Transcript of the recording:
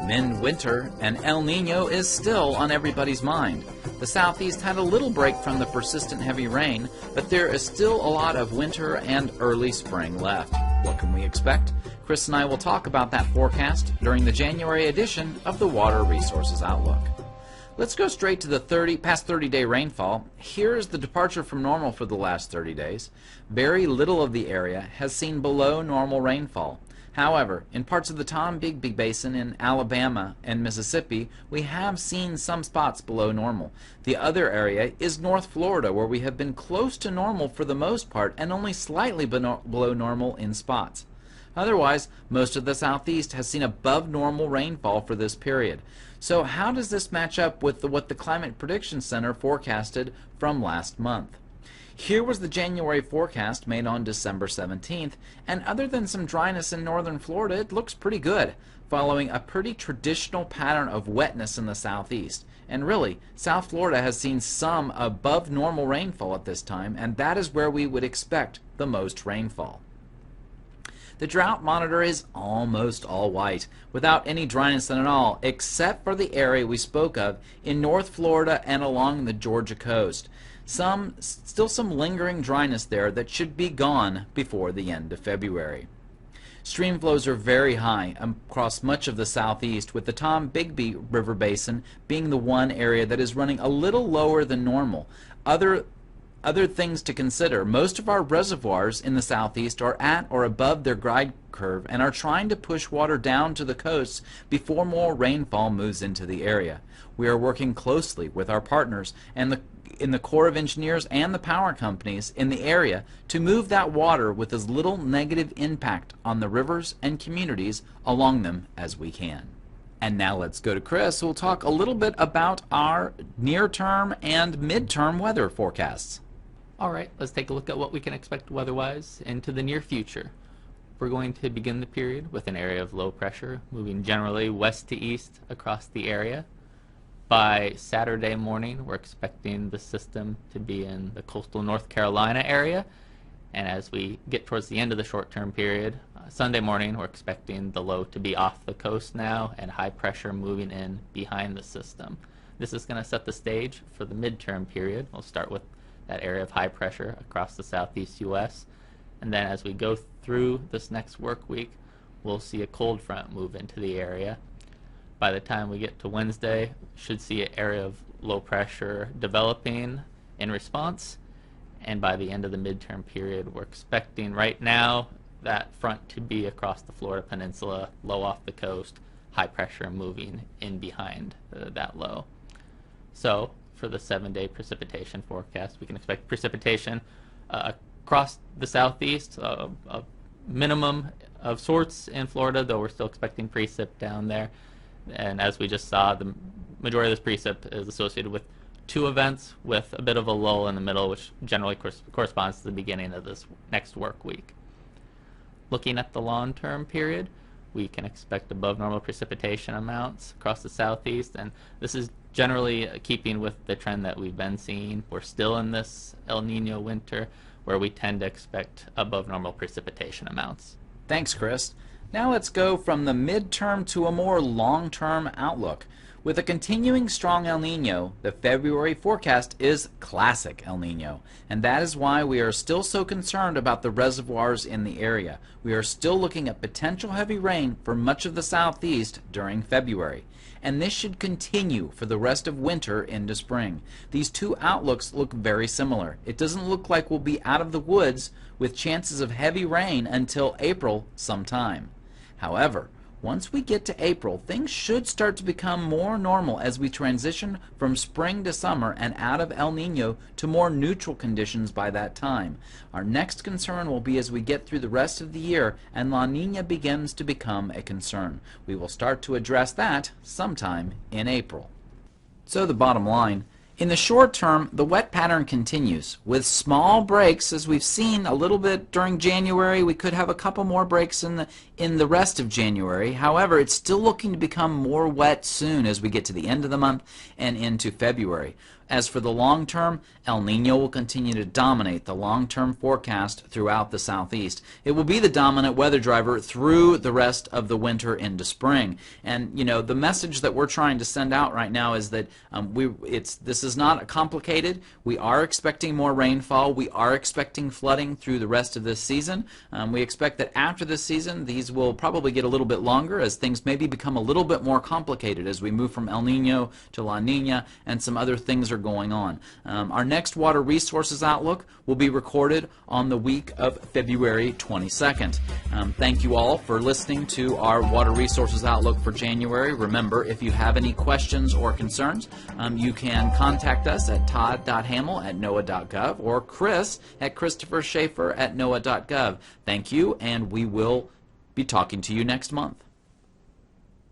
Mid-winter, and El Niño is still on everybody's mind. The southeast had a little break from the persistent heavy rain, but there is still a lot of winter and early spring left. What can we expect? Chris and I will talk about that forecast during the January edition of the Water Resources Outlook. Let's go straight to the past 30-day rainfall. Here is the departure from normal for the last 30 days. Very little of the area has seen below normal rainfall. However, in parts of the Tombigbee Basin in Alabama and Mississippi, we have seen some spots below normal. The other area is North Florida, where we have been close to normal for the most part and only slightly below normal in spots. Otherwise, most of the southeast has seen above normal rainfall for this period. So how does this match up with what the Climate Prediction Center forecasted from last month? Here was the January forecast made on December 17th, and other than some dryness in northern Florida, it looks pretty good, following a pretty traditional pattern of wetness in the southeast. And really, South Florida has seen some above normal rainfall at this time, and that is where we would expect the most rainfall. The Drought Monitor is almost all white, without any dryness at all, except for the area we spoke of in North Florida and along the Georgia coast. Still some lingering dryness there that should be gone before the end of February. Stream flows are very high across much of the southeast, with the Tombigbee River Basin being the one area that is running a little lower than normal. Other things to consider: most of our reservoirs in the southeast are at or above their glide curve and are trying to push water down to the coasts before more rainfall moves into the area. We are working closely with our partners and in the Corps of Engineers and the power companies in the area to move that water with as little negative impact on the rivers and communities along them as we can. And now let's go to Chris, who will talk a little bit about our near-term and mid-term weather forecasts. Alright, let's take a look at what we can expect weather-wise into the near future. We're going to begin the period with an area of low pressure moving generally west to east across the area. By Saturday morning, we're expecting the system to be in the coastal North Carolina area, and as we get towards the end of the short-term period, Sunday morning, we're expecting the low to be off the coast now and high pressure moving in behind the system. This is going to set the stage for the midterm period. We'll start with that area of high pressure across the southeast U.S., and then as we go through this next work week, we'll see a cold front move into the area. By the time we get to Wednesday, we should see an area of low pressure developing in response, and by the end of the midterm period, we're expecting right now that front to be across the Florida Peninsula, low off the coast, high pressure moving in behind that low. So for the 7-day precipitation forecast, we can expect precipitation across the southeast, a minimum of sorts in Florida, though we're still expecting precip down there. And as we just saw, the majority of this precip is associated with two events with a bit of a lull in the middle, which generally corresponds to the beginning of this next work week. Looking at the long-term period, we can expect above normal precipitation amounts across the southeast, and this is generally keeping with the trend that we've been seeing. We're still in this El Niño winter where we tend to expect above normal precipitation amounts. Thanks, Chris. Now let's go from the midterm to a more long-term outlook. With a continuing strong El Niño, the February forecast is classic El Niño, and that is why we are still so concerned about the reservoirs in the area. We are still looking at potential heavy rain for much of the southeast during February, and this should continue for the rest of winter into spring. These two outlooks look very similar. It doesn't look like we'll be out of the woods with chances of heavy rain until April sometime. However, once we get to April, things should start to become more normal as we transition from spring to summer and out of El Niño to more neutral conditions by that time. Our next concern will be as we get through the rest of the year and La Niña begins to become a concern. We will start to address that sometime in April. So the bottom line, in the short term, the wet pattern continues, with small breaks, as we've seen a little bit during January. We could have a couple more breaks in the rest of January. However, it's still looking to become more wet soon as we get to the end of the month and into February. As for the long term, El Niño will continue to dominate the long-term forecast throughout the southeast. It will be the dominant weather driver through the rest of the winter into spring. And you know, the message that we're trying to send out right now is that this is not complicated. We are expecting more rainfall. We are expecting flooding through the rest of this season. We expect that after this season, these will probably get a little bit longer as things maybe become a little bit more complicated as we move from El Niño to La Niña and some other things are going on. Our next water resources outlook will be recorded on the week of February 22nd. Thank you all for listening to our water resources outlook for January. Remember, if you have any questions or concerns, you can contact us at todd.hamel@noaa.gov or Chris@ChristopherSchaefer@noaa.gov. Thank you, and we will be talking to you next month.